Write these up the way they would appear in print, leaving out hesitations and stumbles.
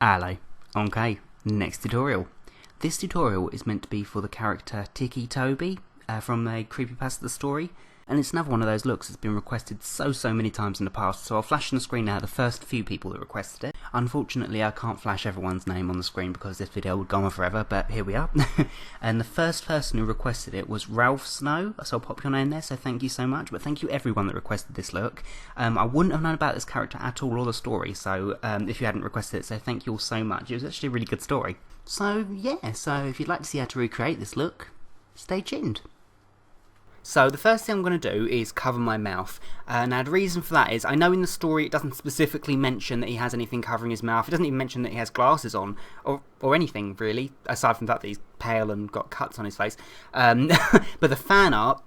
Hello. Okay, next tutorial. This tutorial is meant to be for the character Ticci-Toby from a creepypasta story, and it's another one of those looks that's been requested so many times in the past, so I'll flash on the screen now the first few people that requested it. Unfortunately, I can't flash everyone's name on the screen because this video would go on forever, but here we are. And the first person who requested it was Ralph Snow, so I'll pop your name there, so thank you so much, but thank you everyone that requested this look. I wouldn't have known about this character at all or the story, so if you hadn't requested it, so thank you all so much. It was actually a really good story. So yeah, so if you'd like to see how to recreate this look, stay tuned. So the first thing I'm going to do is cover my mouth. Now the reason for that is, I know in the story it doesn't specifically mention that he has anything covering his mouth. It doesn't even mention that he has glasses on, or anything really, aside from the fact that he's pale and got cuts on his face. But the fan art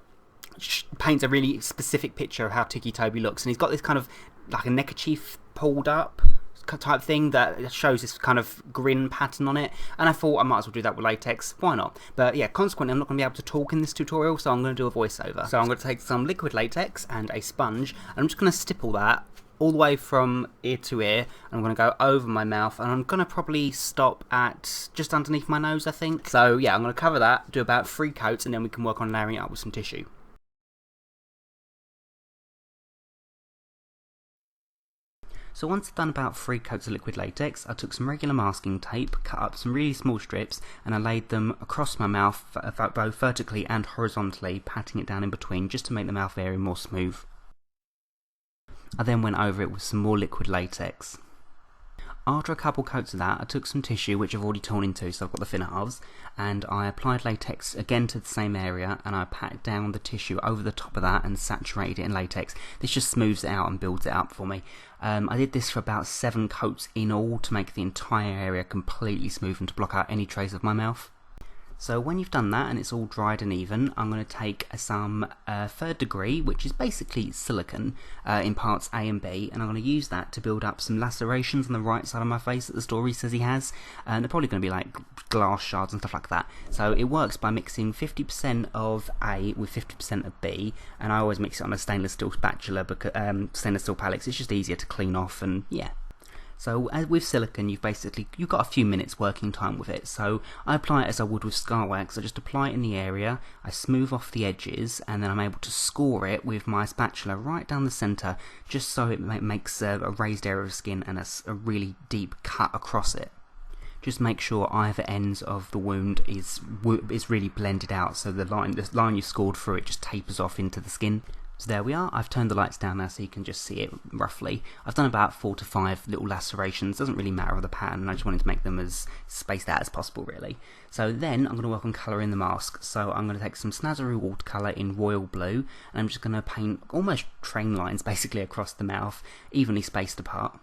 paints a really specific picture of how Ticci-Toby looks, and he's got this kind of like a neckerchief pulled up type thing that shows this kind of grin pattern on it, and I thought I might as well do that with latex. Why not? But yeah, consequently I'm not going to be able to talk in this tutorial, so I'm going to do a voiceover. So I'm going to take some liquid latex and a sponge, and I'm just going to stipple that all the way from ear to ear. I'm going to go over my mouth, and I'm going to probably stop at just underneath my nose, I think. So yeah, I'm going to cover that, do about 3 coats, and then we can work on layering it up with some tissue. So once I've done about 3 coats of liquid latex, I took some regular masking tape, cut up some really small strips, and I laid them across my mouth, both vertically and horizontally, patting it down in between just to make the mouth area more smooth. I then went over it with some more liquid latex. After a couple coats of that, I took some tissue, which I've already torn into, so I've got the thinner halves, and I applied latex again to the same area, and I patted down the tissue over the top of that and saturated it in latex. This just smooths it out and builds it up for me. I did this for about 7 coats in all to make the entire area completely smooth and to block out any trace of my mouth. So when you've done that and it's all dried and even, I'm going to take some 3rd degree, which is basically silicone, in parts A and B, and I'm going to use that to build up some lacerations on the right side of my face that the story says he has, and they're probably going to be like glass shards and stuff like that. So it works by mixing 50% of A with 50% of B, and I always mix it on a stainless steel spatula, because stainless steel palettes, it's just easier to clean off, and yeah. So with silicone, you've got a few minutes working time with it. So I apply it as I would with scar wax. I just apply it in the area, I smooth off the edges, and then I'm able to score it with my spatula right down the centre, just so it makes a raised area of skin and a really deep cut across it. Just make sure either ends of the wound is really blended out, so the line you scored through it just tapers off into the skin. So there we are. I've turned the lights down now so you can just see it roughly. I've done about 4 to 5 little lacerations. Doesn't really matter the pattern, I just wanted to make them as spaced out as possible really. So then I'm going to work on colouring the mask. So I'm going to take some Snazaroo watercolour in royal blue, and I'm just going to paint almost train lines basically across the mouth, evenly spaced apart.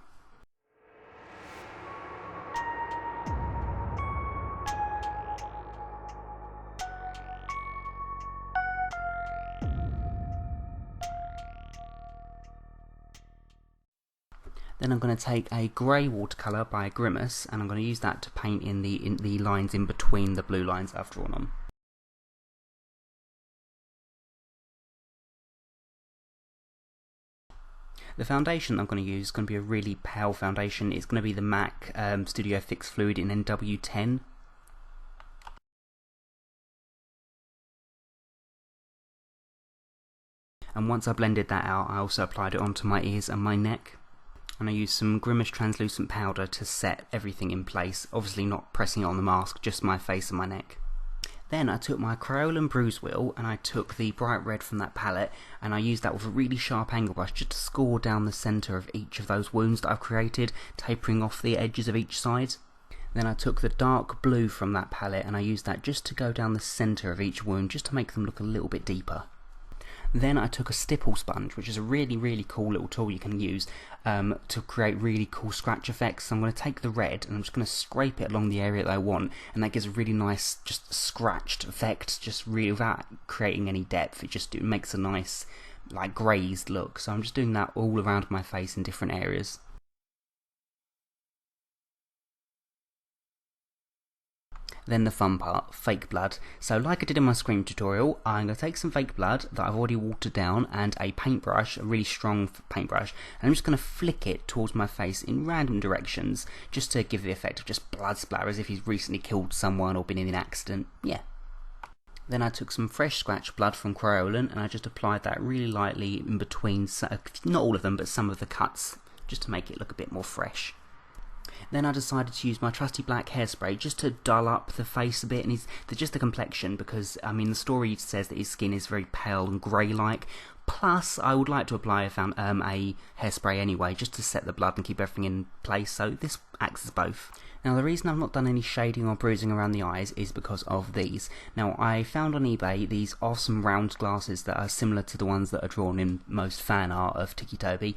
Then I'm going to take a grey watercolour by Grimas, and I'm going to use that to paint in the lines in between the blue lines I've drawn on. The foundation I'm going to use is going to be a really pale foundation. It's going to be the M.A.C Studio Fix Fluid in NW10. And once I blended that out, I also applied it onto my ears and my neck. And I used some Grimas Translucent powder to set everything in place, obviously not pressing it on the mask, just my face and my neck. Then I took my Kryolan Bruise wheel, and I took the bright red from that palette, and I used that with a really sharp angle brush just to score down the centre of each of those wounds that I've created, tapering off the edges of each side. Then I took the dark blue from that palette, and I used that just to go down the centre of each wound, just to make them look a little bit deeper. Then I took a stipple sponge, which is a really cool little tool you can use to create really cool scratch effects. So I'm going to take the red and I'm just going to scrape it along the area that I want, and that gives a really nice just scratched effect, just really without creating any depth. It makes a nice like grazed look. So I'm just doing that all around my face in different areas. Then the fun part, fake blood. So like I did in my Scream tutorial, I'm going to take some fake blood that I've already watered down and a paintbrush, a really strong paintbrush, and I'm just going to flick it towards my face in random directions just to give the effect of just blood splatter as if he's recently killed someone or been in an accident. Yeah. Then I took some fresh scratch blood from Kryolan and I just applied that really lightly in between, not all of them, but some of the cuts, just to make it look a bit more fresh. Then I decided to use my trusty black hairspray just to dull up the face a bit and just the complexion, because I mean the story says that his skin is very pale and grey-like. Plus, I would like to apply a hairspray anyway, just to set the blood and keep everything in place, so this acts as both. Now, the reason I've not done any shading or bruising around the eyes is because of these. Now, I found on eBay these awesome round glasses that are similar to the ones that are drawn in most fan art of Ticci-Toby.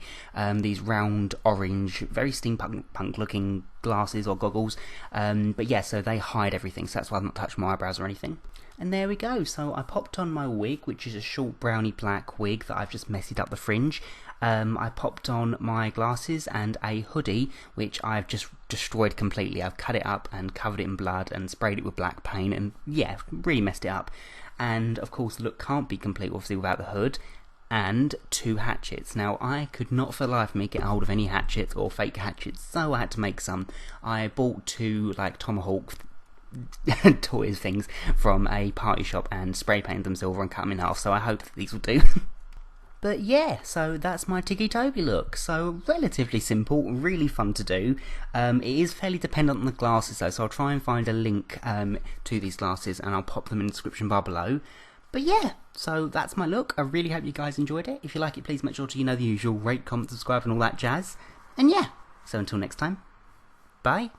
These round, orange, very steampunk-looking glasses or goggles. But yeah, so they hide everything, so that's why I've not touched my eyebrows or anything. And there we go, so I popped on my wig, which is a short browny black wig that I've just messied up the fringe. I popped on my glasses and a hoodie, which I've just destroyed completely. I've cut it up and covered it in blood and sprayed it with black paint and yeah, really messed it up. And of course the look can't be complete obviously without the hood. And 2 hatchets. Now I could not for the life of me get hold of any hatchets or fake hatchets, so I had to make some. I bought 2 like tomahawk toys things from a party shop and spray painted them silver and cut them in half, so I hope that these will do. But yeah, so that's my Ticci-Toby look. So relatively simple, really fun to do. It is fairly dependent on the glasses though, so I'll try and find a link to these glasses and I'll pop them in the description bar below. But yeah, so that's my look. I really hope you guys enjoyed it. If you like it, please make sure to, you know, the usual, rate, comment, subscribe and all that jazz. And yeah, so until next time, bye.